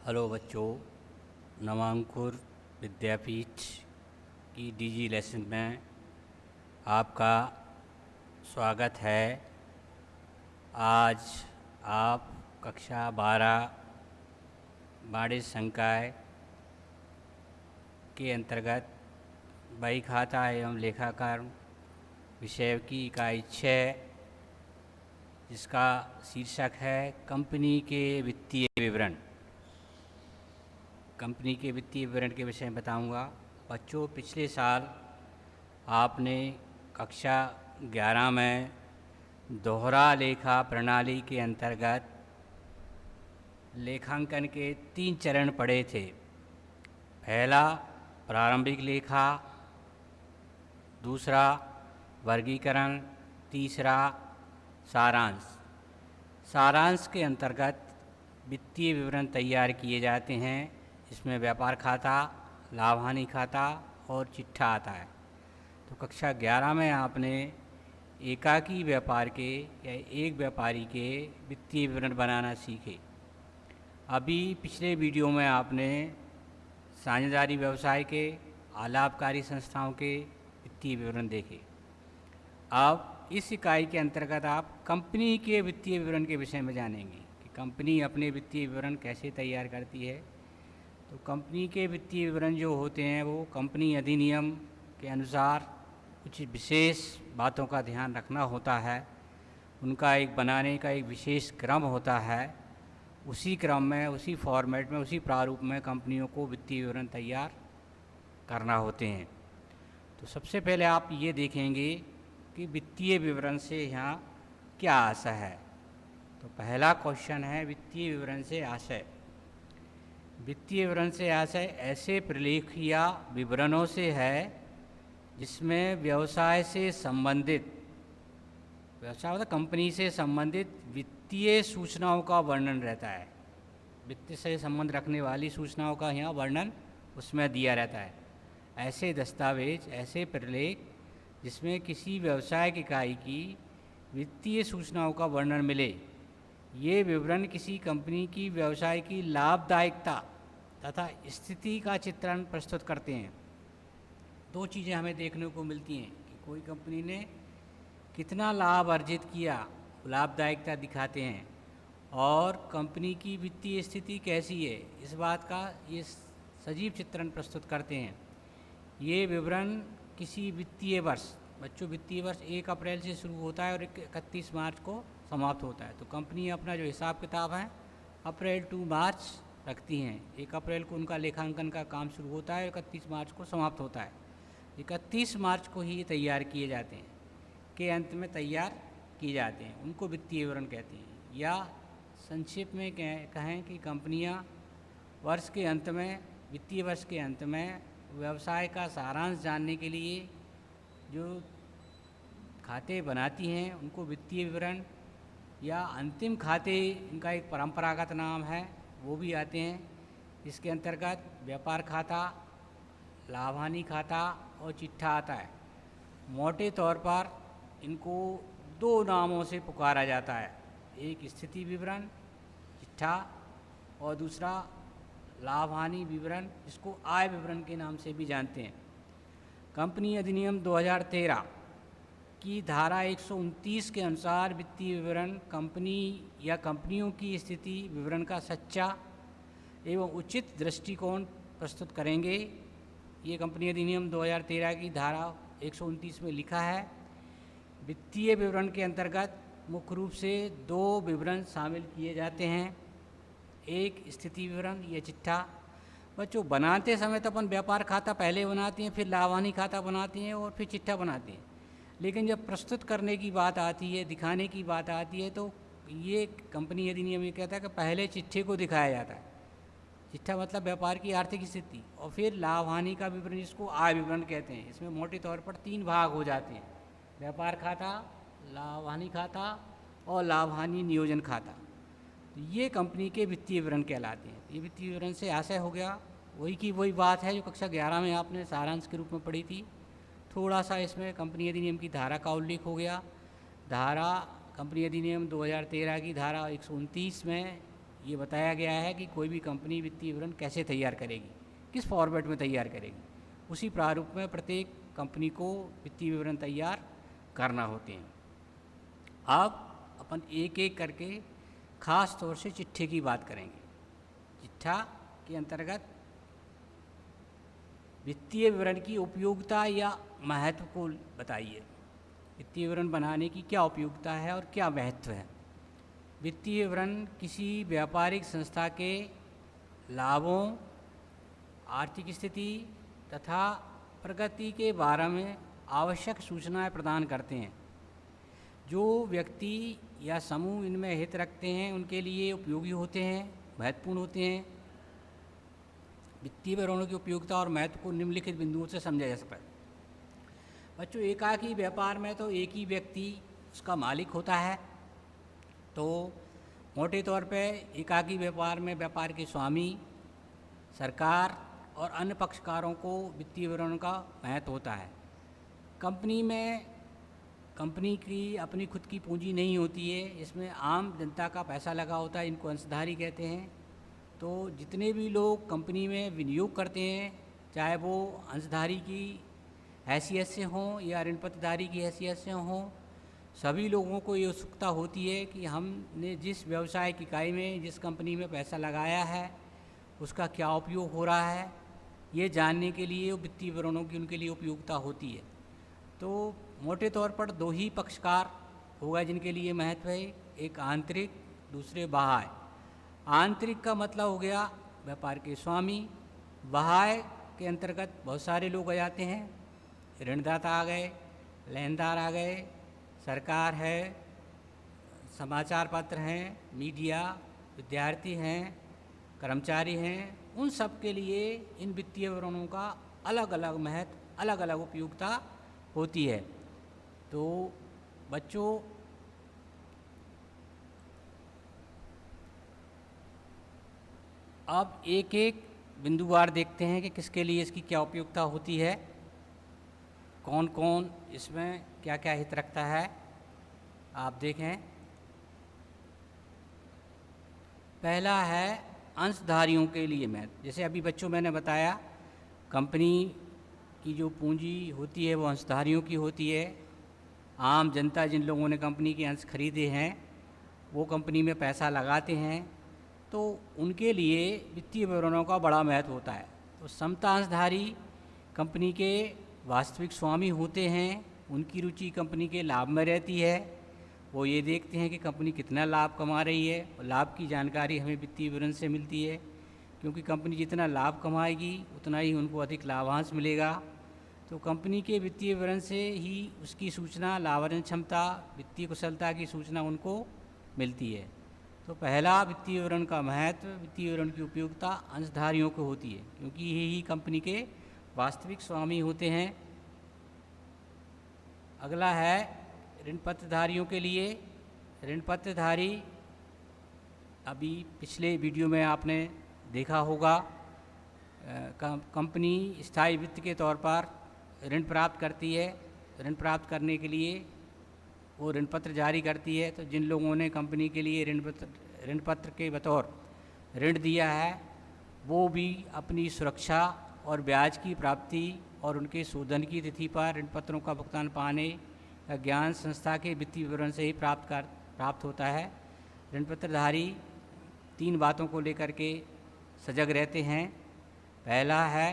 Hello बच्चों, नवांकुर विद्यापीठ की DG lesson में आपका स्वागत है। आज आप कक्षा 12 वाणिज्य संकाय के अंतर्गत बही खाता एवं लेखाकार विषय की इकाई 6, जिसका शीर्षक है कंपनी के वित्तीय विवरण। कंपनी के वित्तीय विवरण के विषय में बताऊंगा। बच्चों, पिछले साल आपने कक्षा 11 में दोहरा लेखा प्रणाली के अंतर्गत लेखांकन के 3 चरण पढ़े थे। पहला प्रारंभिक लेखा, दूसरा वर्गीकरण, तीसरा सारांश। सारांश के अंतर्गत वित्तीय विवरण तैयार किए जाते हैं। इसमें व्यापार खाता, लाभ हानि खाता और चिट्ठा आता है। तो कक्षा 11 में आपने एकाकी व्यापार के या एक व्यापारी के वित्तीय विवरण बनाना सीखे। अभी पिछले वीडियो में आपने साझेदारी व्यवसाय के, अलाभकारी संस्थाओं के वित्तीय विवरण देखे। अब इस इकाई के अंतर्गत आप कंपनी के वित्तीय विवरण के विषय में जानेंगे कि कंपनी अपने वित्तीय विवरण कैसे तैयार करती है। तो कंपनी के वित्तीय विवरण जो होते हैं वो कंपनी अधिनियम के अनुसार कुछ विशेष बातों का ध्यान रखना होता है। उनका एक बनाने का एक विशेष क्रम होता है। उसी क्रम में, उसी फॉर्मेट में, उसी प्रारूप में कंपनियों को वित्तीय विवरण तैयार करना होते हैं। तो सबसे पहले आप ये देखेंगे कि वित्तीय विवरण से यहाँ क्या आशय है। तो पहला क्वेश्चन है वित्तीय विवरण से आशय। वित्तीय विवरण से आशय ऐसे प्रलेख या विवरणों से है जिसमें व्यवसाय से संबंधित, व्यवसाय मतलब कंपनी से संबंधित वित्तीय सूचनाओं का वर्णन रहता है। वित्त से संबंध रखने वाली सूचनाओं का यहाँ वर्णन उसमें दिया रहता है। ऐसे दस्तावेज, ऐसे प्रलेख जिसमें किसी व्यवसायिक इकाई की वित्तीय सूचनाओं का वर्णन मिले, ये विवरण किसी कंपनी की व्यवसाय की लाभदायकता तथा स्थिति का चित्रण प्रस्तुत करते हैं। 2 चीज़ें हमें देखने को मिलती हैं कि कोई कंपनी ने कितना लाभ अर्जित किया, लाभदायकता दिखाते हैं, और कंपनी की वित्तीय स्थिति कैसी है, इस बात का ये सजीव चित्रण प्रस्तुत करते हैं। ये विवरण किसी वित्तीय वर्ष, बच्चों वित्तीय वर्ष 1 अप्रैल से शुरू होता है और 31 मार्च को समाप्त होता है। तो कंपनी अपना जो हिसाब किताब है अप्रैल टू मार्च रखती हैं। 1 अप्रैल को उनका लेखांकन का काम शुरू होता है, 31 मार्च को समाप्त होता है। 31 मार्च को ही तैयार किए जाते हैं, के अंत में तैयार किए जाते हैं। उनको वित्तीय विवरण कहते हैं। या संक्षेप में कहें कि कंपनियां वर्ष के अंत में, वित्तीय वर्ष के अंत में व्यवसाय का सारांश जानने के लिए जो खाते बनाती हैं उनको वित्तीय विवरण, या अंतिम खाते, इनका एक परंपरागत नाम है, वो भी आते हैं। इसके अंतर्गत व्यापार खाता, लाभ हानि खाता और चिट्ठा आता है। मोटे तौर पर इनको 2 नामों से पुकारा जाता है, एक स्थिति विवरण चिट्ठा और दूसरा लाभ हानि विवरण, जिसको आय विवरण के नाम से भी जानते हैं। कंपनी अधिनियम 2013 की धारा 129 के अनुसार वित्तीय विवरण कंपनी या कंपनियों की स्थिति विवरण का सच्चा एवं उचित दृष्टिकोण प्रस्तुत करेंगे। ये कंपनी अधिनियम 2013 की धारा 129 में लिखा है। वित्तीय विवरण के अंतर्गत मुख्य रूप से 2 विवरण शामिल किए जाते हैं, एक स्थिति विवरण या चिट्ठा। बच्चों, बनाते समय तो अपन व्यापार खाता पहले बनाते हैं, फिर लाभ हानि खाता बनाते हैं और फिर चिट्ठा बनाते हैं। लेकिन जब प्रस्तुत करने की बात आती है, दिखाने की बात आती है, तो ये कंपनी अधिनियम ये कहता है कि पहले चिट्ठे को दिखाया जाता है। चिट्ठा मतलब व्यापार की आर्थिक स्थिति, और फिर लाभ हानि का विवरण, जिसको आय विवरण कहते हैं। इसमें मोटे तौर पर 3 भाग हो जाते हैं, व्यापार खाता, लाभ हानि खाता और लाभ हानि नियोजन खाता। तो ये कंपनी के वित्तीय विवरण कहलाते हैं। ये वित्तीय विवरण से आशय हो गया वही की वही बात है जो कक्षा 11 में आपने सारांश के रूप में पढ़ी थी। थोड़ा सा इसमें कंपनी अधिनियम की धारा का उल्लेख हो गया। धारा कंपनी अधिनियम 2013 की धारा 129 में ये बताया गया है कि कोई भी कंपनी वित्तीय विवरण कैसे तैयार करेगी, किस फॉर्मेट में तैयार करेगी। उसी प्रारूप में प्रत्येक कंपनी को वित्तीय विवरण तैयार करना होते हैं। अब अपन एक एक करके खास तौर से चिट्ठे की बात करेंगे। चिट्ठा के अंतर्गत वित्तीय विवरण की उपयोगिता या महत्व को बताइए। वित्तीय विवरण बनाने की क्या उपयोगिता है और क्या महत्व है। वित्तीय विवरण किसी व्यापारिक संस्था के लाभों, आर्थिक स्थिति तथा प्रगति के बारे में आवश्यक सूचनाएं प्रदान करते हैं। जो व्यक्ति या समूह इनमें हित रखते हैं उनके लिए उपयोगी होते हैं, महत्वपूर्ण होते हैं। वित्तीय विवरणों की उपयोगिता और महत्व को निम्नलिखित बिंदुओं से समझा जा सकता है। बच्चों, एकाकी व्यापार में तो एक ही व्यक्ति उसका मालिक होता है। तो मोटे तौर पे एकाकी व्यापार में व्यापार के स्वामी, सरकार और अन्य पक्षकारों को वित्तीय विवरण का महत्व होता है। कंपनी में कंपनी की अपनी खुद की पूंजी नहीं होती है, इसमें आम जनता का पैसा लगा होता है, इनको अंशधारी कहते हैं। तो जितने भी लोग कंपनी में विनियोग करते हैं, चाहे वो अंशधारी की हैसियत से हों या ऋण पत्रधारी की हैसियत से हों, सभी लोगों को ये उत्सुकता होती है कि हमने जिस व्यवसायिक इकाई में, जिस कंपनी में पैसा लगाया है उसका क्या उपयोग हो रहा है, ये जानने के लिए वित्तीय विवरणों की उनके लिए उपयोगिता होती है। तो मोटे तौर पर दो ही पक्षकार होगा जिनके लिए महत्व है, एक आंतरिक, दूसरे बाह्य। आंतरिक का मतलब हो गया व्यापार के स्वामी। बाह्य के अंतर्गत बहुत सारे लोग आ जाते हैं। ऋणदाता आ गए, लेनदार आ गए, सरकार है, समाचार पत्र हैं, मीडिया, विद्यार्थी हैं, कर्मचारी हैं। उन सब के लिए इन वित्तीय विवरणों का अलग अलग महत्व, अलग अलग उपयोगिता होती है। तो बच्चों, अब एक एक बिंदुवार देखते हैं कि किसके लिए इसकी क्या उपयोगिता होती है, कौन कौन इसमें क्या क्या हित रखता है। आप देखें, पहला है अंशधारियों के लिए महत्व। जैसे अभी बच्चों मैंने बताया, कंपनी की जो पूंजी होती है वो अंशधारियों की होती है। आम जनता, जिन लोगों ने कंपनी के अंश खरीदे हैं, वो कंपनी में पैसा लगाते हैं, तो उनके लिए वित्तीय विवरणों का बड़ा महत्व होता है। तो समता अंशधारी कंपनी के वास्तविक स्वामी होते हैं। उनकी रुचि कंपनी के लाभ में रहती है। वो ये देखते हैं कि कंपनी कितना लाभ कमा रही है, और लाभ की जानकारी हमें वित्तीय विवरण से मिलती है, क्योंकि कंपनी जितना लाभ कमाएगी उतना ही उनको अधिक लाभांश मिलेगा। तो कंपनी के वित्तीय विवरण से ही उसकी सूचना, लाभार्जन क्षमता, वित्तीय कुशलता की सूचना उनको मिलती है। तो पहला वित्तीय विवरण का महत्व, वित्तीय विवरण की उपयोगिता अंशधारियों को होती है, क्योंकि ये ही कंपनी के वास्तविक स्वामी होते हैं। अगला है ऋण पत्रधारियों के लिए। ऋण पत्रधारी, अभी पिछले वीडियो में आपने देखा होगा, कंपनी स्थायी वित्त के तौर पर ऋण प्राप्त करती है। ऋण प्राप्त करने के लिए वो ऋण पत्र जारी करती है। तो जिन लोगों ने कंपनी के लिए ऋण पत्र के बतौर ऋण दिया है, वो भी अपनी सुरक्षा और ब्याज की प्राप्ति और उनके शोधन की तिथि पर ऋण पत्रों का भुगतान पाने का ज्ञान संस्था के वित्तीय विवरण से ही प्राप्त होता है। ऋण पत्रधारी तीन बातों को लेकर के सजग रहते हैं। पहला है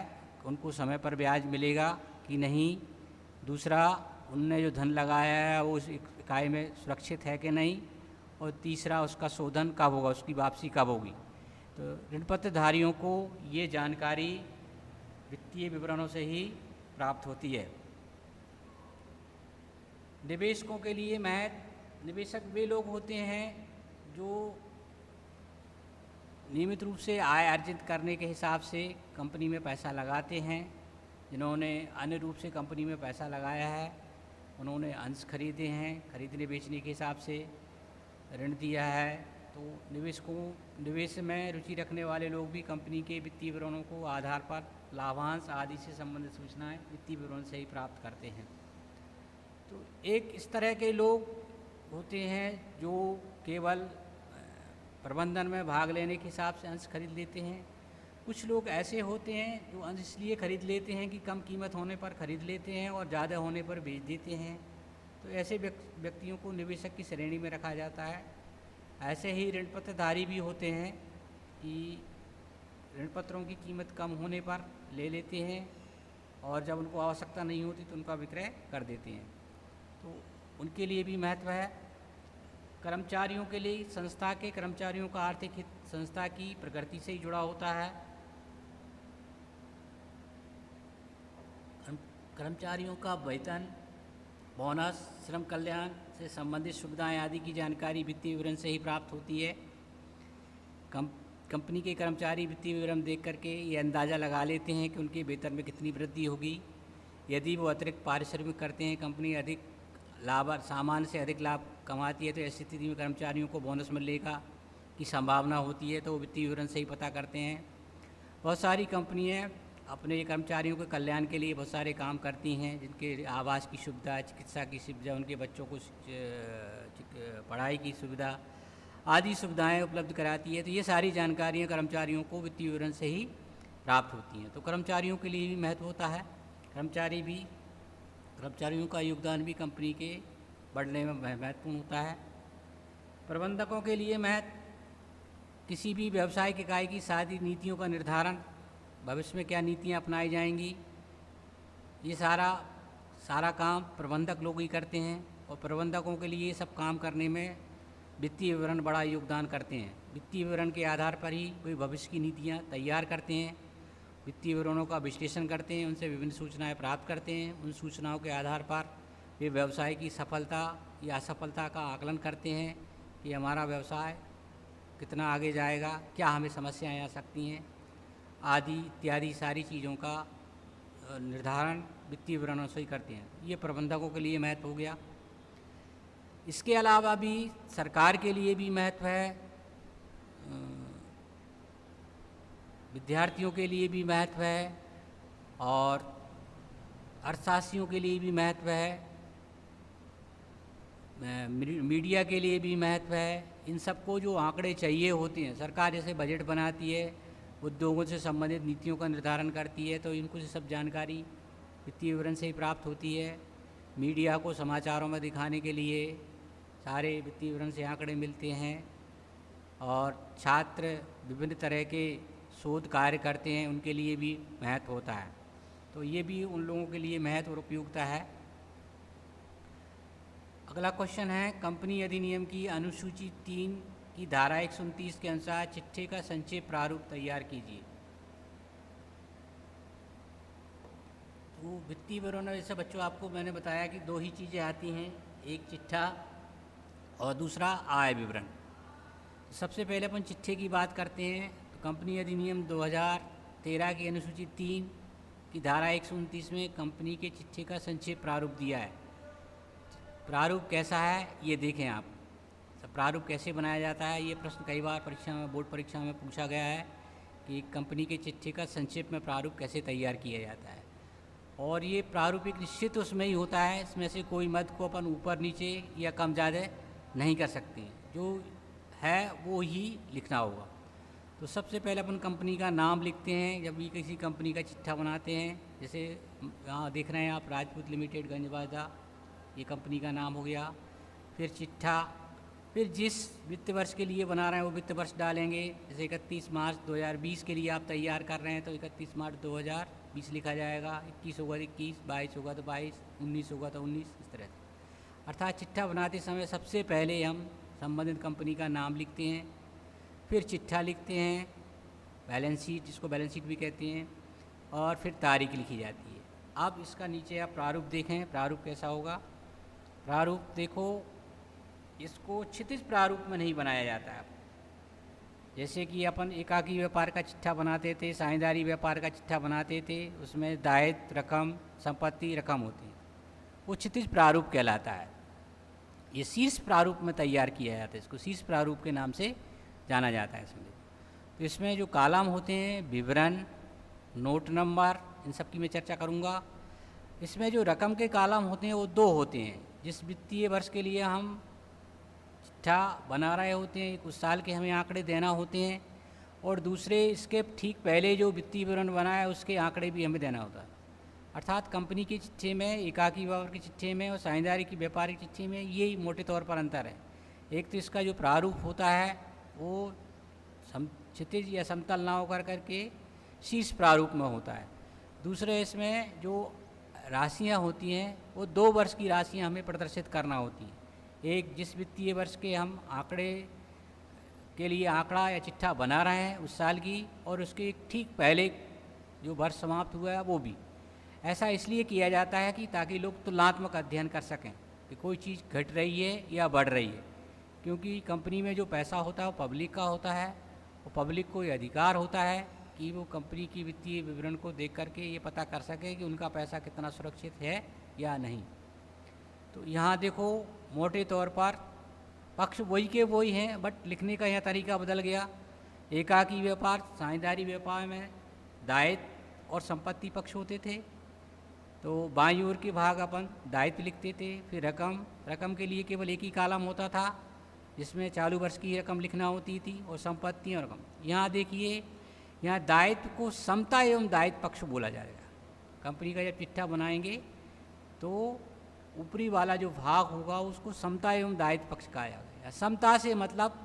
उनको समय पर ब्याज मिलेगा कि नहीं। दूसरा, उनने जो धन लगाया है वो उस इकाई में सुरक्षित है कि नहीं। और तीसरा, उसका शोधन कब होगा, उसकी वापसी कब होगी। तो ऋण पत्रधारियों को ये जानकारी वित्तीय विवरणों से ही प्राप्त होती है। निवेशकों के लिए महत्व। निवेशक वे लोग होते हैं जो नियमित रूप से आय अर्जित करने के हिसाब से कंपनी में पैसा लगाते हैं। जिन्होंने अन्य रूप से कंपनी में पैसा लगाया है, उन्होंने अंश खरीदे हैं, खरीदने बेचने के हिसाब से ऋण दिया है। तो निवेश में रुचि रखने वाले लोग भी कंपनी के वित्तीय विवरणों को आधार पर लाभांश आदि से संबंधित सूचनाएं वित्तीय विवरण से ही प्राप्त करते हैं। तो एक इस तरह के लोग होते हैं जो केवल प्रबंधन में भाग लेने के हिसाब से अंश खरीद लेते हैं। कुछ लोग ऐसे होते हैं जो अंश इसलिए खरीद लेते हैं कि कम कीमत होने पर खरीद लेते हैं और ज़्यादा होने पर बेच देते हैं। तो ऐसे व्यक्तियों को निवेशक की श्रेणी में रखा जाता है। ऐसे ही ऋण पत्रधारी भी होते हैं कि ऋण पत्रों की कीमत कम होने पर ले लेते हैं और जब उनको आवश्यकता नहीं होती तो उनका विक्रय कर देते हैं। तो उनके लिए भी महत्व है। कर्मचारियों के लिए संस्था के कर्मचारियों का आर्थिक हित संस्था की प्रगति से ही जुड़ा होता है। कर्मचारियों का वेतन, बोनस, श्रम कल्याण से संबंधित सुविधाएं आदि की जानकारी वित्तीय विवरण से ही प्राप्त होती है। कंपनी के कर्मचारी वित्तीय विवरण देख करके ये अंदाज़ा लगा लेते हैं कि उनके वेतन में कितनी वृद्धि होगी। यदि वो अतिरिक्त पारिश्रमिक करते हैं, कंपनी अधिक लाभ, सामान्य से अधिक लाभ कमाती है, तो ऐसी स्थिति में कर्मचारियों को बोनस मिलने की संभावना होती है, तो वो वित्तीय विवरण से ही पता करते हैं। बहुत सारी कंपनियां अपने कर्मचारियों के कल्याण के लिए बहुत सारे काम करती हैं, जिनके आवास की सुविधा, चिकित्सा की सुविधा, उनके बच्चों को पढ़ाई की सुविधा आदि सुविधाएं उपलब्ध कराती है। तो ये सारी जानकारियां कर्मचारियों को वित्तीय विवरण से ही प्राप्त होती हैं। तो कर्मचारियों के लिए भी महत्व होता है। कर्मचारियों का योगदान भी कंपनी के बढ़ने में महत्वपूर्ण होता है। प्रबंधकों के लिए महत्व, किसी भी व्यावसायिक इकाई की सारी नीतियों का निर्धारण, भविष्य में क्या नीतियां अपनाई जाएंगी, ये सारा काम प्रबंधक लोग ही करते हैं। और प्रबंधकों के लिए ये सब काम करने में वित्तीय विवरण बड़ा योगदान करते हैं। वित्तीय विवरण के आधार पर ही कोई भविष्य की नीतियाँ तैयार करते हैं, वित्तीय विवरणों का विश्लेषण करते हैं, उनसे विभिन्न सूचनाएं प्राप्त करते हैं। उन सूचनाओं के आधार पर वे व्यवसाय की सफलता या असफलता का आकलन करते हैं कि हमारा व्यवसाय कितना आगे जाएगा, क्या हमें समस्याएं आ सकती हैं आदि इत्यादि सारी चीज़ों का निर्धारण वित्तीय विवरणों से ही करते हैं। ये प्रबंधकों के लिए महत्व हो गया। इसके अलावा भी सरकार के लिए भी महत्व है, विद्यार्थियों के लिए भी महत्व है और अर्थशास्त्रियों के लिए भी महत्व है, मीडिया के लिए भी महत्व है। इन सबको जो आंकड़े चाहिए होते हैं, सरकार जैसे बजट बनाती है, उद्योगों से संबंधित नीतियों का निर्धारण करती है, तो इनको से सब जानकारी वित्तीय विवरण से ही प्राप्त होती है। मीडिया को समाचारों में दिखाने के लिए सारे वित्तीय विवरण से आंकड़े मिलते हैं। और छात्र विभिन्न तरह के शोध कार्य करते हैं, उनके लिए भी महत्व होता है। तो ये भी उन लोगों के लिए महत्व और उपयोगिता है। अगला क्वेश्चन है, कंपनी अधिनियम की अनुसूची 3 की धारा 129 के अनुसार चिट्ठे का संक्षेप प्रारूप तैयार कीजिए। तो वित्तीय विवरण में जैसे बच्चों आपको मैंने बताया कि 2 ही चीज़ें आती हैं, एक चिट्ठा और दूसरा आय विवरण। सबसे पहले अपन चिट्ठे की बात करते हैं। तो कंपनी अधिनियम 2013 की अनुसूची 3 की धारा 129 में कंपनी के चिट्ठे का संक्षेप प्रारूप दिया है। प्रारूप कैसा है ये देखें आप। प्रारूप कैसे बनाया जाता है, ये प्रश्न कई बार परीक्षा में, बोर्ड परीक्षा में पूछा गया है कि कंपनी के चिट्ठे का संक्षेप में प्रारूप कैसे तैयार किया जाता है। और ये प्रारूप एक निश्चित उसमें ही होता है, इसमें से कोई मद को अपन ऊपर नीचे या कम ज़्यादा नहीं कर सकते, जो है वो ही लिखना होगा। तो सबसे पहले अपन कंपनी का नाम लिखते हैं जब भी किसी कंपनी का चिट्ठा बनाते हैं। जैसे यहाँ देख रहे हैं आप, राजपूत लिमिटेड गंजबाजा, ये कंपनी का नाम हो गया। फिर चिट्ठा, फिर जिस वित्त वर्ष के लिए बना रहे हैं वो वित्त वर्ष डालेंगे। जैसे 31 मार्च 2020 के लिए आप तैयार कर रहे हैं तो 31 मार्च 2020 लिखा जाएगा। 21 होगा तो 21, 22 होगा तो 22, 19 होगा तो 19, इस तरह से। अर्थात चिट्ठा बनाते समय सबसे पहले हम संबंधित कंपनी का नाम लिखते हैं, फिर चिट्ठा लिखते हैं, बैलेंस शीट, जिसको बैलेंस शीट भी कहते हैं, और फिर तारीख लिखी जाती है। अब इसका नीचे आप प्रारूप देखें, प्रारूप कैसा होगा। प्रारूप देखो, इसको क्षितिज प्रारूप में नहीं बनाया जाता है। जैसे कि अपन एकाकी व्यापार का चिट्ठा बनाते थे, साझेदारी व्यापार का चिट्ठा बनाते थे, उसमें दायित्व रकम, संपत्ति रकम होती है, वो क्षितिज प्रारूप कहलाता है। ये शीर्ष प्रारूप में तैयार किया जाता है, इसको शीर्ष प्रारूप के नाम से जाना जाता है। इसमें तो इसमें जो कॉलम होते हैं, विवरण, नोट नंबर, इन सब की मैं चर्चा करूँगा। इसमें जो रकम के कॉलम होते हैं वो 2 होते हैं। जिस वित्तीय वर्ष के लिए हम चिट्ठा बना रहे होते हैं, कुछ साल के हमें आंकड़े देना होते हैं, और दूसरे इसके ठीक पहले जो वित्तीय विवरण बना है उसके आंकड़े भी हमें देना होता है। अर्थात कंपनी के चिट्ठे में, एकाकी व्यापार के चिट्ठे में और साझेदारी की व्यापारिक चिट्ठे में यही मोटे तौर पर अंतर है। एक तो इसका जो प्रारूप होता है वो क्षितिज या समतल ना होकर करके शीर्ष प्रारूप में होता है। दूसरे इसमें जो राशियां होती हैं वो 2 वर्ष की राशियां हमें प्रदर्शित करना होती हैं। एक जिस वित्तीय वर्ष के हम आंकड़े के लिए आंकड़ा या चिट्ठा बना रहे हैं उस साल की, और उसके ठीक पहले जो वर्ष समाप्त हुआ है वो भी। ऐसा इसलिए किया जाता है कि ताकि लोग तुलनात्मक अध्ययन कर सकें कि कोई चीज़ घट रही है या बढ़ रही है, क्योंकि कंपनी में जो पैसा होता है वो पब्लिक का होता है, और पब्लिक को ये अधिकार होता है कि वो कंपनी की वित्तीय विवरण को देख करके ये पता कर सके कि उनका पैसा कितना सुरक्षित है या नहीं। तो यहाँ देखो मोटे तौर पर पक्ष वही के वही हैं, बट लिखने का यह तरीका बदल गया। एकाकी व्यापार साझेदारी व्यापार में दायित्व और संपत्ति पक्ष होते थे, तो बाईं ओर के भाग अपन दायित्व लिखते थे। फिर रकम के लिए केवल एक ही कॉलम होता था जिसमें चालू वर्ष की रकम लिखना होती थी, और संपत्ति और रकम। यहाँ देखिए, यहाँ दायित्व को समता एवं दायित्व पक्ष बोला जाएगा। कंपनी का जब चिट्ठा बनाएंगे तो ऊपरी वाला जो भाग होगा उसको समता एवं दायित्व पक्ष कहा जाएगा। समता से मतलब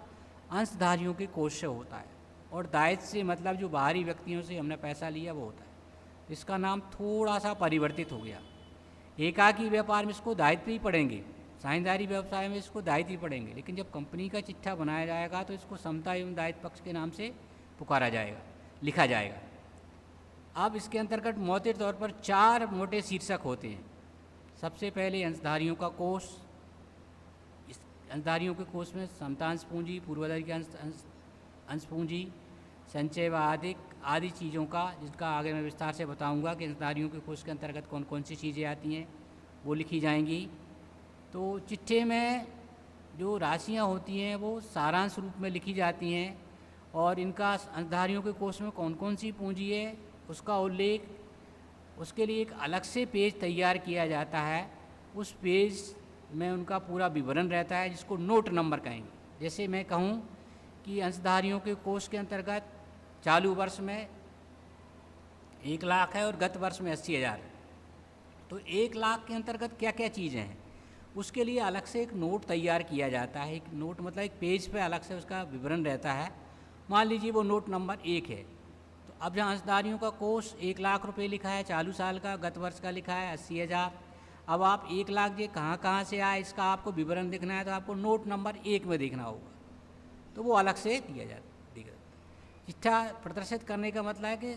अंशधारियों के कोष से होता है, और दायित्व से मतलब जो बाहरी व्यक्तियों से हमने पैसा लिया वो होता है। इसका नाम थोड़ा सा परिवर्तित हो गया। एकाकी व्यापार में इसको दायित्व ही पढ़ेंगे, साझेदारी व्यवसाय में इसको दायित्व ही पढ़ेंगे, लेकिन जब कंपनी का चिट्ठा बनाया जाएगा तो इसको समता एवं दायित्व पक्ष के नाम से पुकारा जाएगा, लिखा जाएगा। अब इसके अंतर्गत मोटे तौर पर 4 मोटे शीर्षक होते हैं। सबसे पहले अंशधारियों का कोष। इस अंशधारियों के कोष में समतांश पूंजी, पूर्वाधारी की अंश पूंजी, संचय व आदि चीज़ों का, जिसका आगे मैं विस्तार से बताऊंगा कि अंशधारियों के कोष के अंतर्गत कौन कौन सी चीज़ें आती हैं, वो लिखी जाएंगी। तो चिट्ठे में जो राशियां होती हैं वो सारांश रूप में लिखी जाती हैं, और इनका अंशधारियों के कोष में कौन कौन सी पूंजी है उसका उल्लेख, उसके लिए एक अलग से पेज तैयार किया जाता है। उस पेज में उनका पूरा विवरण रहता है, जिसको नोट नंबर कहेंगे। जैसे मैं कहूँ कि अंशधारियों के कोष के अंतर्गत चालू वर्ष में 1 लाख है और गत वर्ष में 80,000 है, तो 1 लाख के अंतर्गत क्या क्या चीज़ें हैं उसके लिए अलग से एक नोट तैयार किया जाता है। एक नोट मतलब एक पेज पे अलग से उसका विवरण रहता है। मान लीजिए वो नोट नंबर 1 है, तो अब जहाँ अंशधारियों का कोष 1 लाख रुपए लिखा है चालू साल का, गत वर्ष का लिखा है 80,000। अब आप 1 लाख ये कहाँ कहाँ से आए इसका आपको विवरण देखना है, तो आपको नोट नंबर 1 में देखना होगा, तो वो अलग से दिया जाता। चिट्ठा प्रदर्शित करने का मतलब है कि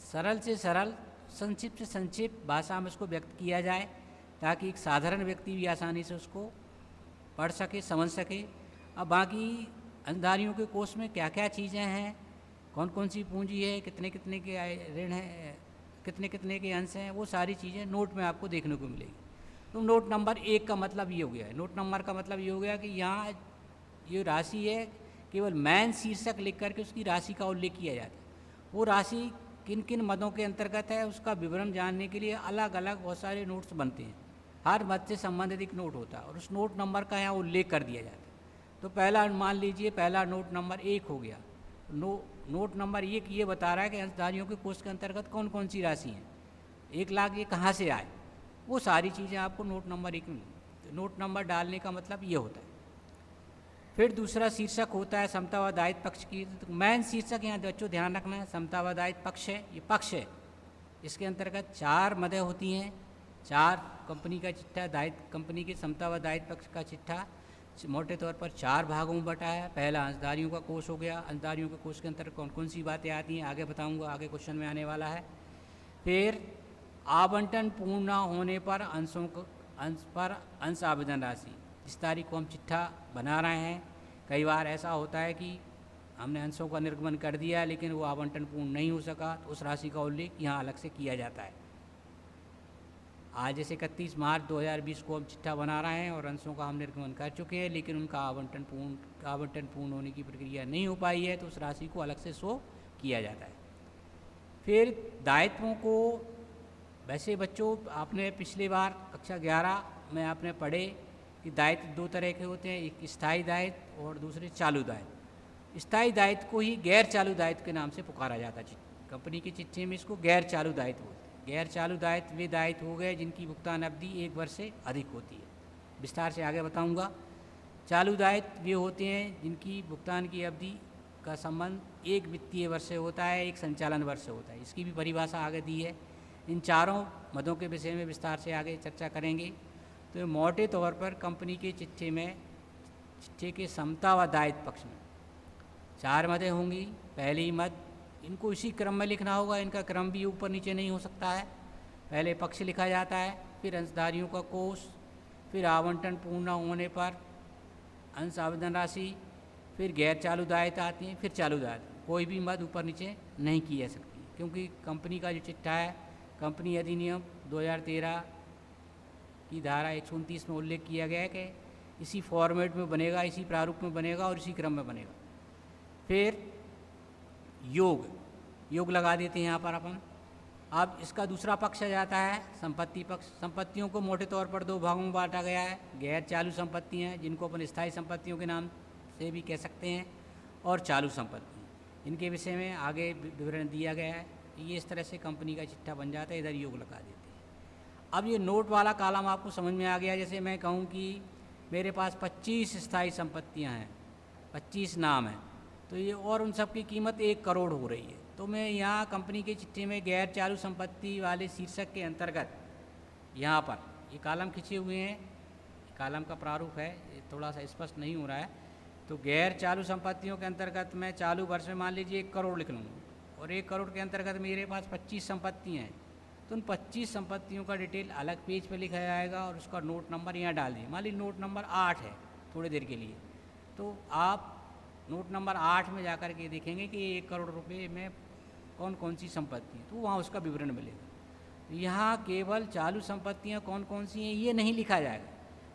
सरल से सरल, संक्षिप्त से संक्षिप्त भाषा में उसको व्यक्त किया जाए, ताकि एक साधारण व्यक्ति भी आसानी से उसको पढ़ सके, समझ सके। अब बाकी अंशधारियों के कोष में क्या क्या चीज़ें हैं, कौन कौन सी पूंजी है, कितने कितने के ऋण हैं, कितने कितने के अंश हैं, वो सारी चीज़ें नोट में आपको देखने को मिलेगी। तो नोट नंबर 1 का मतलब ये हो गया है। नोट नंबर का मतलब ये हो गया कि यहाँ ये राशि है, केवल मैन शीर्षक लिख करके उसकी राशि का उल्लेख किया जाता है। वो राशि किन किन मदों के अंतर्गत है उसका विवरण जानने के लिए अलग अलग बहुत सारे नोट्स बनते हैं। हर मद से संबंधित एक नोट होता है, और उस नोट नंबर का यहाँ उल्लेख कर दिया जाता है। तो पहला मान लीजिए, पहला नोट नंबर 1 हो गया। नोट नंबर 1 ये बता रहा है कि अंशधारियों के कोष के अंतर्गत कौन कौन सी राशि हैं, 1 लाख ये कहाँ से आए, वो सारी चीज़ें आपको नोट नंबर 1 में। तो नोट नंबर डालने का मतलब ये होता है। फिर दूसरा शीर्षक होता है समता व दायित्व पक्ष की। तो मैन शीर्षक यहाँ बच्चों ध्यान रखना है, समता व दायित्व पक्ष है, ये पक्ष है। इसके अंतर्गत 4 मदें होती हैं। 4 कंपनी का चिट्ठा, दायित्व कंपनी के समता व दायित्व पक्ष का चिट्ठा मोटे तौर पर 4 भागों में बटा है। पहला अंशधारियों का कोष हो गया। अंशधारियों के कोष के अंतर्गत कौन कौन सी बातें आती हैं आगे बताऊँगा, आगे क्वेश्चन में आने वाला है। फिर आवंटन पूर्ण न होने पर अंश आवेदन राशि, जिस तारीख को हम चिट्ठा बना रहे हैं, कई बार ऐसा होता है कि हमने अंशों का निर्गमन कर दिया लेकिन वो आवंटन पूर्ण नहीं हो सका, तो उस राशि का उल्लेख यहाँ अलग से किया जाता है। आज जैसे 31 मार्च 2020 को हम चिट्ठा बना रहे हैं और अंशों का हम निर्गमन कर चुके हैं, लेकिन उनका आवंटन पूर्ण होने की प्रक्रिया नहीं हो पाई है, तो उस राशि को अलग से शो किया जाता है। फिर दायित्वों को, वैसे बच्चों आपने पिछली बार कक्षा 11 में आपने पढ़े कि दायित्व दो तरह के होते हैं, एक स्थायी दायित्व और दूसरे चालू दायित्व। स्थायी दायित्व को ही गैर चालू दायित्व के नाम से पुकारा जाता है। कंपनी की चिट्ठी में इसको गैर चालू दायित्व बोलते हैं। गैर चालू दायित्व वे दायित्व हो गए जिनकी भुगतान अवधि 1 वर्ष से अधिक होती है। विस्तार से आगे बताऊंगा। चालू दायित्व वे होते हैं जिनकी भुगतान की अवधि का संबंध एक वित्तीय वर्ष से होता है, एक संचालन वर्ष से होता है। इसकी भी परिभाषा आगे दी है। इन चारों मदों के विषय में विस्तार से आगे चर्चा करेंगे। तो मोटे तौर पर कंपनी के चिट्ठे के समता व दायित्व पक्ष में 4 मदें होंगी। पहली मद, इनको इसी क्रम में लिखना होगा, इनका क्रम भी ऊपर नीचे नहीं हो सकता है। पहले पक्ष लिखा जाता है, फिर अंशधारियों का कोष, फिर आवंटन पूर्ण होने पर अंश आवेदन राशि, फिर गैर चालू दायित्व आती हैं, फिर चालू दायित्व। कोई भी मद ऊपर नीचे नहीं की जा सकती, क्योंकि कंपनी का जो चिट्ठा है, कंपनी अधिनियम 2013 की धारा 129 में उल्लेख किया गया है कि इसी फॉर्मेट में बनेगा, इसी प्रारूप में बनेगा और इसी क्रम में बनेगा। फिर योग लगा देते हैं यहाँ पर अपन। अब इसका दूसरा पक्ष आ जाता है संपत्ति पक्ष। संपत्तियों को मोटे तौर पर 2 भागों में बांटा गया है। गैर चालू संपत्तियाँ, जिनको अपन स्थायी संपत्तियों के नाम से भी कह सकते हैं, और चालू संपत्ति। इनके विषय में आगे विवरण दिया गया है। ये इस तरह से कंपनी का चिट्ठा बन जाता है। इधर योग लगा देते हैं। अब ये नोट वाला कॉलम आपको समझ में आ गया। जैसे मैं कहूँ कि मेरे पास 25 स्थायी संपत्तियाँ हैं, 25 नाम हैं, तो ये और उन सब की कीमत 1 करोड़ हो रही है। तो मैं यहाँ कंपनी के चिट्ठे में गैर चालू संपत्ति वाले शीर्षक के अंतर्गत यहाँ पर ये कॉलम खिंचे हुए हैं। कॉलम का प्रारूप है, ये थोड़ा सा स्पष्ट नहीं हो रहा है। तो गैर चालू संपत्तियों के अंतर्गत मैं चालू वर्ष में मान लीजिए 1 करोड़ लिख लूँगा, और 1 करोड़ के अंतर्गत मेरे पास 25 संपत्तियाँ हैं। तो उन 25 संपत्तियों का डिटेल अलग पेज पर लिखा जाएगा और उसका नोट नंबर यहाँ डाल दिए। मान लीजिए नोट नंबर 8 है थोड़ी देर के लिए, तो आप नोट नंबर 8 में जाकर के देखेंगे कि 1 करोड़ रुपए में कौन कौन सी संपत्ति है, तो वहाँ उसका विवरण मिलेगा। यहाँ केवल चालू संपत्तियाँ कौन कौन सी हैं ये नहीं लिखा जाएगा,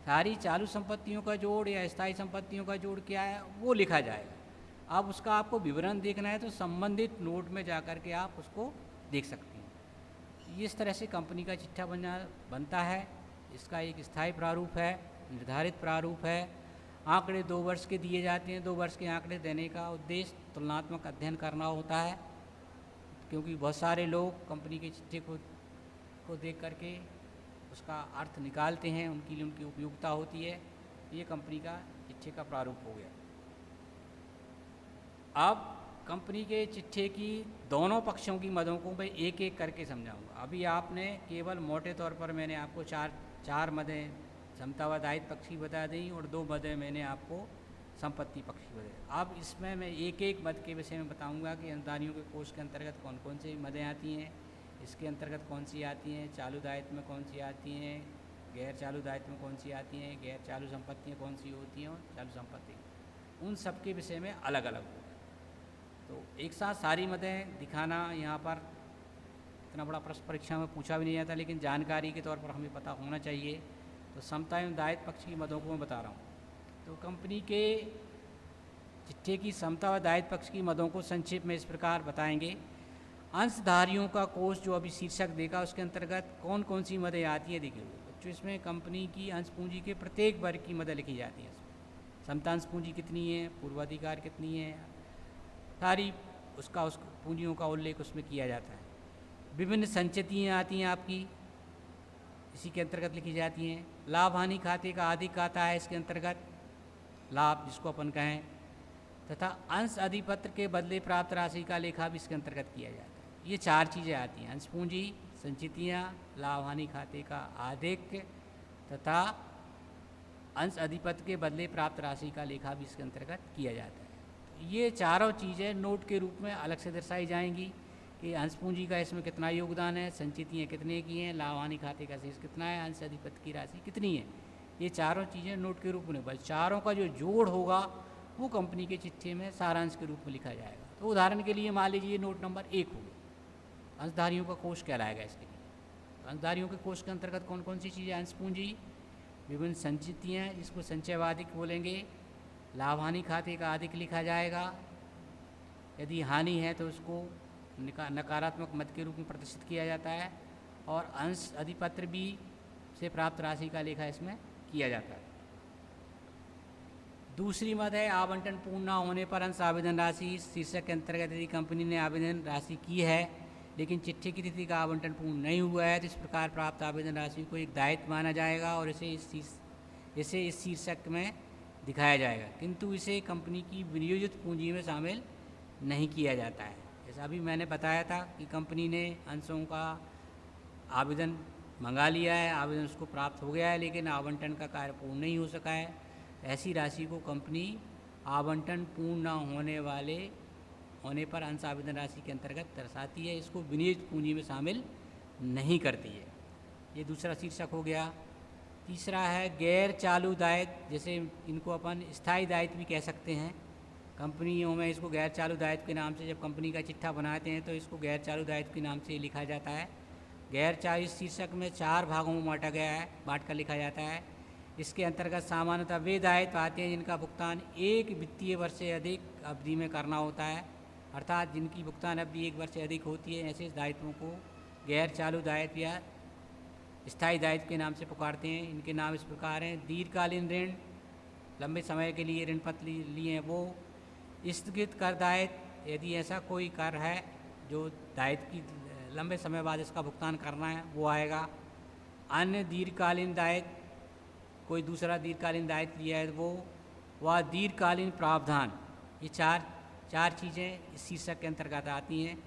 सारी चालू संपत्तियों का जोड़ या स्थायी संपत्तियों का जोड़ क्या है वो लिखा जाएगा। अब उसका आपको विवरण देखना है तो संबंधित नोट में जाकर के आप उसको देख सकते हैं। इस तरह से कंपनी का चिट्ठा बनता है। इसका एक स्थायी प्रारूप है, निर्धारित प्रारूप है। आंकड़े 2 वर्ष के दिए जाते हैं। 2 वर्ष के आंकड़े देने का उद्देश्य तुलनात्मक अध्ययन करना होता है, क्योंकि बहुत सारे लोग कंपनी के चिट्ठे को देख करके उसका अर्थ निकालते हैं, उनके लिए उनकी उपयोगिता होती है। ये कंपनी का चिट्ठे का प्रारूप हो गया। अब कंपनी के चिट्ठे की दोनों पक्षों की मदों को मैं एक एक करके समझाऊंगा। अभी आपने केवल मोटे तौर पर मैंने आपको चार मदें समता व दायित्व पक्ष की बता दी और 2 मदें मैंने आपको संपत्ति पक्ष की बताई। अब इसमें मैं एक एक मद के विषय में बताऊंगा कि अंशधारियों के कोष के अंतर्गत कौन कौन सी मदें आती हैं, इसके अंतर्गत कौन सी आती हैं, चालू दायित्व में कौन सी आती हैं, गैर चालू दायित्व में कौन सी आती हैं, गैर चालू संपत्तियाँ कौन सी होती हैं और चालू संपत्ति, उन सब के विषय में अलग अलग होगा। तो एक साथ सारी मदें दिखाना यहाँ पर इतना बड़ा प्रश्न परीक्षा में पूछा भी नहीं जाता, लेकिन जानकारी के तौर पर हमें पता होना चाहिए। तो समता एवं दायित्व पक्ष की मदों को मैं बता रहा हूँ। तो कंपनी के चिट्ठे की समता व दायित्व पक्ष की मदों को संक्षेप में इस प्रकार बताएंगे। अंशधारियों का कोष जो अभी शीर्षक देगा उसके अंतर्गत कौन कौन सी मदें आती हैं देखिए बच्चों। इसमें कंपनी की अंश पूंजी के प्रत्येक वर्ग की मदें लिखी जाती हैं। समता अंश पूंजी कितनी है, पूर्वाधिकार कितनी है, सारी उस पूंजियों का उल्लेख उसमें किया जाता है। विभिन्न संचितियाँ आती हैं आपकी, इसी के अंतर्गत लिखी जाती हैं। लाभ हानि खाते का अधिक आता है इसके अंतर्गत, लाभ जिसको अपन कहें, तथा अंश अधिपत्र के बदले प्राप्त राशि का लेखा भी इसके अंतर्गत किया जाता है। ये 4 चीज़ें आती हैं, अंश पूंजी, संचितियाँ, लाभ हानि खाते का आधिक्य तथा अंश अधिपत्र के बदले प्राप्त राशि का लेखा भी इसके अंतर्गत किया जाता है। ये चारों चीज़ें नोट के रूप में अलग से दर्शाई जाएंगी कि अंश पूंजी का इसमें कितना योगदान है, संचितियाँ कितने की हैं, लाभ हानि खाते का शेष कितना है, अंश अधिपत्र की राशि कितनी है। ये चारों चीज़ें नोट के रूप में, बस चारों का जो जोड़ होगा वो कंपनी के चिट्ठे में सारांश के रूप में लिखा जाएगा। तो उदाहरण के लिए मान लीजिए नोट नंबर 1 होगा, अंशधारियों का कोष कहलाएगा इसके लिए। तो अंशधारियों के कोष के अंतर्गत कौन कौन सी चीज़ें, अंश पूंजी, विभिन्न संचितियाँ जिसको संचयवादिक बोलेंगे, लाभ हानि खाते का अधिक लिखा जाएगा, यदि हानि है तो उसको नकारात्मक मद के रूप में प्रदर्शित किया जाता है, और अंश अधिपत्र भी से प्राप्त राशि का लेखा इसमें किया जाता है। दूसरी मद है आवंटन पूर्ण न होने पर अंश आवेदन राशि। इस शीर्षक के अंतर्गत यदि कंपनी ने आवेदन राशि की है लेकिन चिट्ठी की तिथि का आवंटन पूर्ण नहीं हुआ है तो इस प्रकार प्राप्त आवेदन राशि को एक दायित्व माना जाएगा और इसे इस शीर्षक में दिखाया जाएगा, किंतु इसे कंपनी की विनियोजित पूंजी में शामिल नहीं किया जाता है। जैसा अभी मैंने बताया था कि कंपनी ने अंशों का आवेदन मंगा लिया है, आवेदन उसको प्राप्त हो गया है लेकिन आवंटन का कार्य पूर्ण नहीं हो सका है, ऐसी राशि को कंपनी आवंटन पूर्ण न होने पर अंश आवेदन राशि के अंतर्गत दर्शाती है, इसको विनियोजित पूंजी में शामिल नहीं करती है। ये दूसरा शीर्षक हो गया। तीसरा है गैर चालू दायित्व, जैसे इनको अपन स्थायी दायित्व भी कह सकते हैं। कंपनियों में इसको गैर चालू दायित्व के नाम से जब कंपनी का चिट्ठा बनाते हैं तो इसको गैर चालू दायित्व के नाम से लिखा जाता है। गैर चालू इस शीर्षक में 4 भागों में बांटा गया है, बांट कर लिखा जाता है। इसके अंतर्गत सामान्यतः वे दायित्व आते हैं जिनका भुगतान 1 वित्तीय वर्ष से अधिक अवधि में करना होता है, अर्थात जिनकी भुगतान अवधि 1 वर्ष से अधिक होती है, ऐसे दायित्वों को गैर चालू दायित्व या स्थायी दायित्व के नाम से पुकारते हैं। इनके नाम इस प्रकार हैं। दीर्घकालीन ऋण, लंबे समय के लिए ऋण पत्र लिए हैं वो। स्थगित कर दायित्व, यदि ऐसा कोई कर है जो दायित्व की लंबे समय बाद इसका भुगतान करना है वो आएगा। अन्य दीर्घकालीन दायित्व, कोई दूसरा दीर्घकालीन दायित्व लिया है वो। वह दीर्घकालीन प्रावधान, ये चार चीज़ें इस शीर्षक के अंतर्गत आती हैं।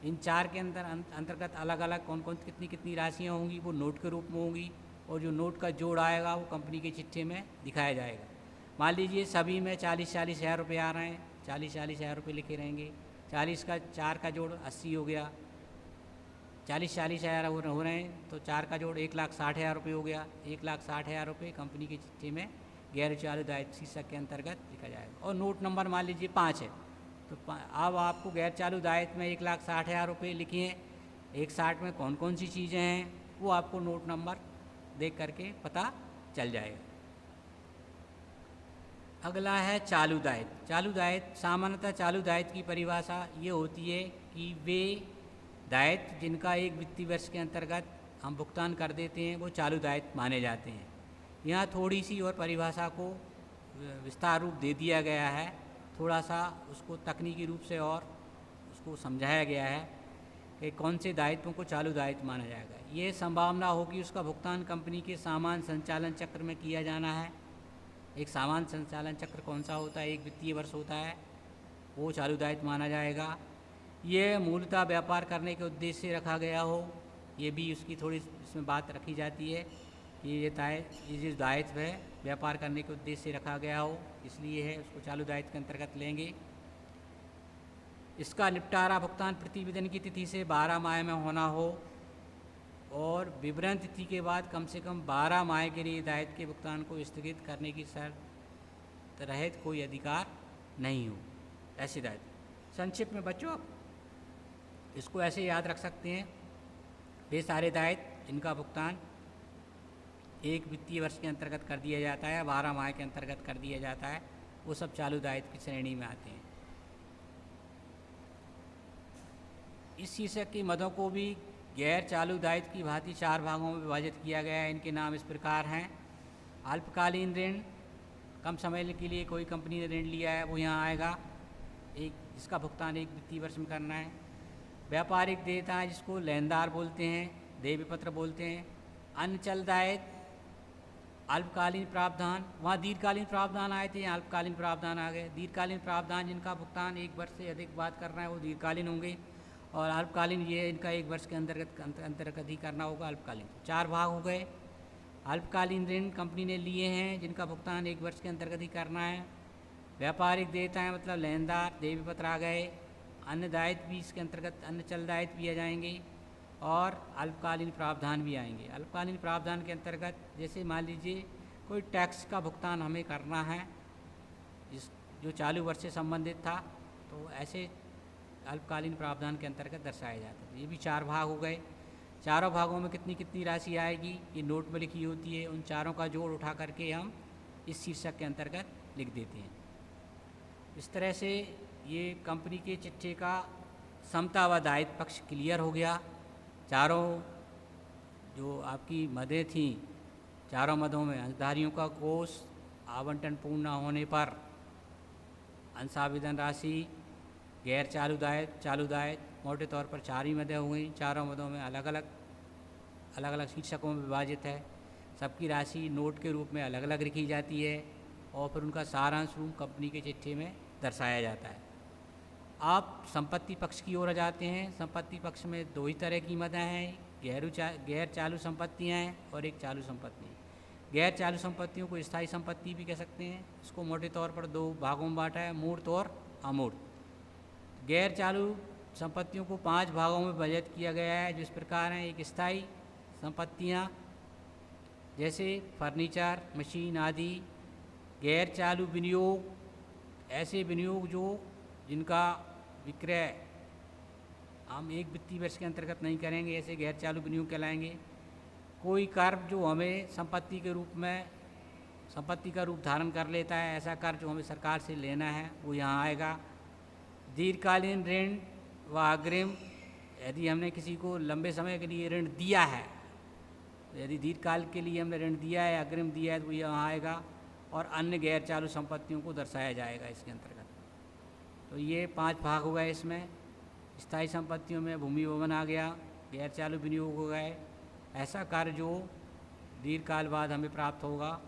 इन 4 के अंतर्गत अलग अलग कौन कौन कितनी राशियाँ होंगी वो नोट के रूप में होंगी, और जो नोट का जोड़ आएगा वो कंपनी के चिट्ठे में दिखाया जाएगा। मान लीजिए सभी में 40-40 हज़ार रुपये आ रहे हैं, 40-40 हज़ार रुपये लिखे रहेंगे। 40 का 4 का जोड़ 80 हो गया, 40-40 हज़ार हो रहे हैं तो 4 का जोड़ 1,60,000 रुपये हो गया। 1,60,000 रुपये कंपनी के चिट्ठे में गैर चालू दायित्व शीर्षक के अंतर्गत लिखा जाएगा। और नोट नंबर मान लीजिए 5 है तो अब आपको गैर चालू दायित्व में 1,60,000 रुपये लिखे हैं। 1,60 में कौन कौन सी चीज़ें हैं वो आपको नोट नंबर देख करके पता चल जाएगा। अगला है चालू दायित्व। चालू दायित्व, सामान्यतः चालू दायित्व की परिभाषा ये होती है कि वे दायित्व जिनका एक वित्तीय वर्ष के अंतर्गत हम भुगतान कर देते हैं वो चालू दायित्व माने जाते हैं। यहाँ थोड़ी सी और परिभाषा को विस्तार रूप दे दिया गया है, थोड़ा सा उसको तकनीकी रूप से और उसको समझाया गया है कि कौन से दायित्वों को चालू दायित्व माना जाएगा। ये संभावना हो कि उसका भुगतान कंपनी के सामान्य संचालन चक्र में किया जाना है। एक सामान्य संचालन चक्र कौन सा होता है, एक वित्तीय वर्ष होता है, वो चालू दायित्व माना जाएगा। ये मूलतः व्यापार करने के उद्देश्य से रखा गया हो, ये भी उसकी थोड़ी इसमें बात रखी जाती है कि ये जो दायित्व है व्यापार करने के उद्देश्य से रखा गया हो, इसलिए है उसको चालू दायित्व के अंतर्गत लेंगे। इसका निपटारा भुगतान प्रतिवेदन की तिथि से 12 माह में होना हो और विवरण तिथि के बाद कम से कम 12 माह के लिए दायित्व के भुगतान को स्थगित करने की शर्त रहित कोई अधिकार नहीं हो, ऐसे दायित्व। संक्षिप्त में बच्चों इसको ऐसे याद रख सकते हैं, वे सारे दायित्व जिनका भुगतान एक वित्तीय वर्ष के अंतर्गत कर दिया जाता है, 12 माह के अंतर्गत कर दिया जाता है, वो सब चालू दायित्व की श्रेणी में आते हैं। इस शीर्षक की मदों को भी गैर चालू दायित्व की भांति 4 भागों में विभाजित किया गया है। इनके नाम इस प्रकार हैं। अल्पकालीन ऋण, कम समय के लिए कोई कंपनी ने ऋण लिया है वो यहाँ आएगा, जिसका भुगतान एक वित्तीय वर्ष में करना है। व्यापारिक देयता है जिसको लेनदार बोलते हैं, देय विपत्र बोलते हैं। अन्य चल दायित्व, अल्पकालीन प्रावधान, वहाँ दीर्घकालीन प्रावधान आए थे, यहाँ अल्पकालीन प्रावधान आ गए। दीर्घकालीन प्रावधान जिनका भुगतान 1 वर्ष से अधिक बाद करना है वो दीर्घकालीन होंगे, और अल्पकालीन ये इनका 1 वर्ष के अंतर्गत ही करना होगा, अल्पकालीन। 4 भाग हो गए। अल्पकालीन ऋण कंपनी ने लिए हैं जिनका भुगतान 1 वर्ष के अंतर्गत ही करना है। व्यापारिक देयताएँ मतलब लेनदार, देय विपत्र आ गए। अन्य दायित्व भी इसके अंतर्गत, अन्य चल दायित्व भी आ जाएंगे, और अल्पकालीन प्रावधान भी आएंगे। अल्पकालीन प्रावधान के अंतर्गत जैसे मान लीजिए कोई टैक्स का भुगतान हमें करना है जो चालू वर्ष से संबंधित था, तो ऐसे अल्पकालीन प्रावधान के अंतर्गत दर्शाया जाता है। ये भी 4 भाग हो गए। चारों भागों में कितनी कितनी राशि आएगी ये नोट में लिखी होती है, उन चारों का जोड़ उठा करके हम इस शीर्षक के अंतर्गत लिख देते हैं। इस तरह से ये कंपनी के चिट्ठे का समता व दायित्व पक्ष क्लियर हो गया। चारों जो आपकी मदें थीं, चारों मदों में अंशधारियों का कोष, आवंटन पूर्ण न होने पर अंशावेदन राशि गैर चालू दायित्व, चालू दायित्व मोटे तौर पर 4 ही मदें हुई। चारों मदों में अलग अलग शीर्षकों में विभाजित है। सबकी राशि नोट के रूप में अलग अलग लिखी जाती है और फिर उनका सारांश रूप कंपनी के चिट्ठे में दर्शाया जाता है। आप संपत्ति पक्ष की ओर आ जाते हैं। संपत्ति पक्ष में 2 ही तरह की मदें हैं, गैर चालू संपत्तियाँ हैं और एक चालू संपत्ति। गैर चालू संपत्तियों को स्थायी संपत्ति भी कह सकते हैं। इसको मोटे तौर पर 2 भागों में बांटा है, मूर्त और अमूर्त। गैर चालू संपत्तियों को 5 भागों में विभाजित किया गया है, जिस प्रकार हैं। एक स्थायी संपत्तियाँ जैसे फर्नीचर, मशीन आदि। गैर चालू विनियोग, ऐसे विनियोग जिनका विक्रय हम एक वित्तीय वर्ष के अंतर्गत नहीं करेंगे, ऐसे गैर चालू विनियोग कहलाएंगे। कोई कर्ज जो हमें संपत्ति का रूप धारण कर लेता है, ऐसा कर्ज जो हमें सरकार से लेना है, वो यहाँ आएगा। दीर्घकालीन ऋण व अग्रिम, यदि हमने किसी को लंबे समय के लिए ऋण दिया है, यदि दीर्घकाल के लिए हमने ऋण दिया है, अग्रिम दिया है, तो यहाँ आएगा। और अन्य गैर चालू संपत्तियों को दर्शाया जाएगा इसके अंतर्गत। तो ये 5 भाग हो गए इसमें। स्थायी संपत्तियों में भूमि भवन आ गया, गैर चालू विनियोग हो गए, ऐसा कार्य जो दीर्घकाल बाद हमें प्राप्त होगा,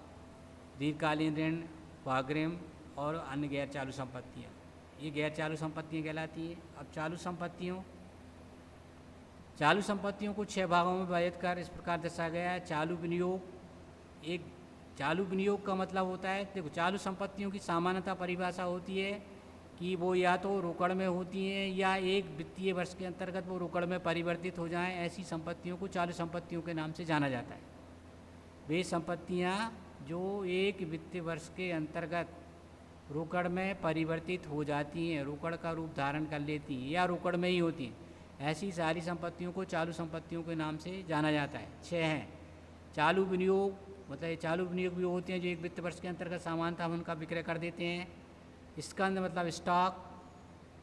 दीर्घकालीन ऋण व अग्रिम और अन्य गैर चालू संपत्तियाँ, ये गैर चालू संपत्तियाँ कहलाती हैं। अब चालू संपत्तियों को 6 भागों में विभाजित कर इस प्रकार दर्शाया गया है। चालू विनियोग। एक चालू विनियोग का मतलब होता है, देखो, चालू संपत्तियों की सामान्यतः परिभाषा होती है कि वो या तो रोकड़ में होती हैं या एक वित्तीय वर्ष के अंतर्गत वो रोकड़ में परिवर्तित हो जाएं। ऐसी संपत्तियों को चालू संपत्तियों के नाम से जाना जाता है। वे संपत्तियां जो एक वित्तीय वर्ष के अंतर्गत रोकड़ में परिवर्तित हो जाती हैं, रोकड़ का रूप धारण कर लेती हैं या रोकड़ में ही होती हैं, ऐसी सारी संपत्तियों को चालू संपत्तियों के नाम से जाना जाता है। 6 हैं। चालू विनियोग, मतलब ये चालू विनियोग भी होते हैं जो एक वित्त वर्ष के अंतर्गत सामान्यतः हम उनका विक्रय कर देते हैं। स्कंद मतलब स्टॉक।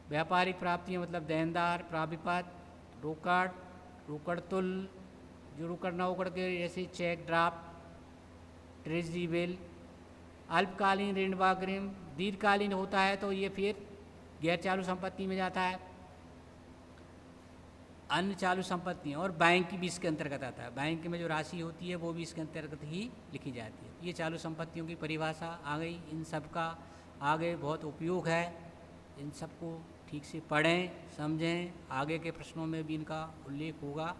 व्यापारिक प्राप्तियाँ मतलब देनदार, प्राप्तिपत्र, रोकड़ तुल्य, जो रोकड़ न होकर के जैसे चेक, ड्राफ्ट, ट्रेजरी बिल। अल्पकालीन ऋण व अग्रिम, दीर्घकालीन होता है तो ये फिर गैर चालू संपत्ति में जाता है। अन्य चालू संपत्तियाँ और बैंक भी इसके अंतर्गत आता है। बैंक में जो राशि होती है वो भी इसके अंतर्गत ही लिखी जाती है। ये चालू संपत्तियों की परिभाषा आ गई। इन सब का आगे बहुत उपयोग है, इन सबको ठीक से पढ़ें, समझें, आगे के प्रश्नों में भी इनका उल्लेख होगा।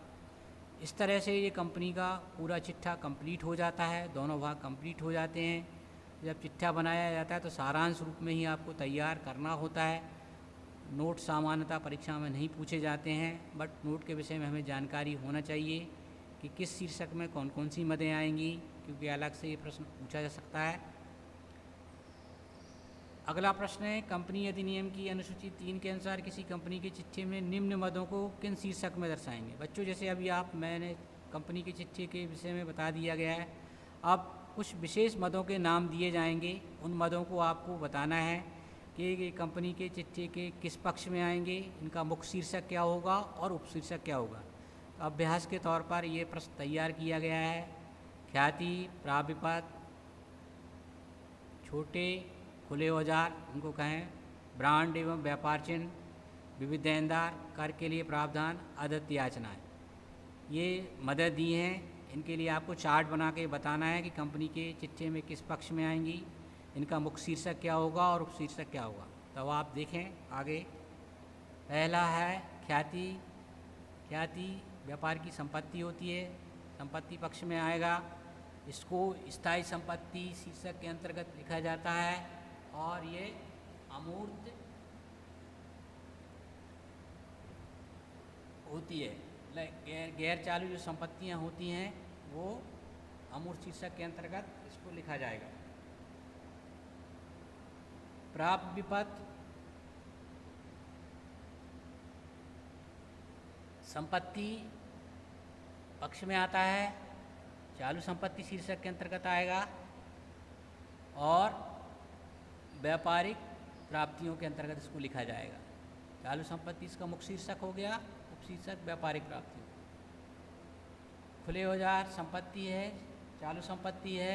इस तरह से ये कंपनी का पूरा चिट्ठा कंप्लीट हो जाता है, दोनों भाग कंप्लीट हो जाते हैं। जब चिट्ठा बनाया जाता है तो सारांश रूप में ही आपको तैयार करना होता है। नोट सामान्यतः परीक्षा में नहीं पूछे जाते हैं, बट नोट के विषय में हमें जानकारी होना चाहिए कि किस शीर्षक में कौन कौन सी मदें आएंगी, क्योंकि अलग से ये प्रश्न पूछा जा सकता है। अगला प्रश्न है, कंपनी अधिनियम की अनुसूची 3 के अनुसार किसी कंपनी के चिट्ठे में निम्न मदों को किन शीर्षक में दर्शाएंगे। बच्चों, जैसे अभी मैंने कंपनी के चिट्ठे के विषय में बता दिया गया है। अब कुछ विशेष मदों के नाम दिए जाएंगे, उन मदों को आपको बताना है कि कंपनी के चिट्ठे के किस पक्ष में आएंगे, इनका मुख्य शीर्षक क्या होगा और उपशीर्षक क्या होगा। तो अभ्यास के तौर पर ये प्रश्न तैयार किया गया है। ख्याति, प्राप्तिपत्र, छोटे खुले औजार उनको कहें, ब्रांड एवं व्यापार चिन्ह, विविध देनदार, कर के लिए प्रावधान, अदत्त याचनाएँ, ये मदद दी हैं। इनके लिए आपको चार्ट बना के बताना है कि कंपनी के चिट्ठे में किस पक्ष में आएंगी, इनका मुख्य शीर्षक क्या होगा और उपशीर्षक क्या होगा। तो आप देखें आगे। पहला है ख्याति। ख्याति व्यापार की संपत्ति होती है, संपत्ति पक्ष में आएगा। इसको स्थायी संपत्ति शीर्षक के अंतर्गत लिखा जाता है और ये अमूर्त होती है। गैर चालू जो संपत्तियां होती हैं वो अमूर्त शीर्षक के अंतर्गत इसको लिखा जाएगा। प्राप्त विपत्र संपत्ति पक्ष में आता है, चालू संपत्ति शीर्षक के अंतर्गत आएगा और व्यापारिक प्राप्तियों के अंतर्गत इसको लिखा जाएगा। चालू संपत्ति इसका मुख्य शीर्षक हो गया, उपशीर्षक व्यापारिक प्राप्तियों। खुले औजार संपत्ति है, चालू संपत्ति है,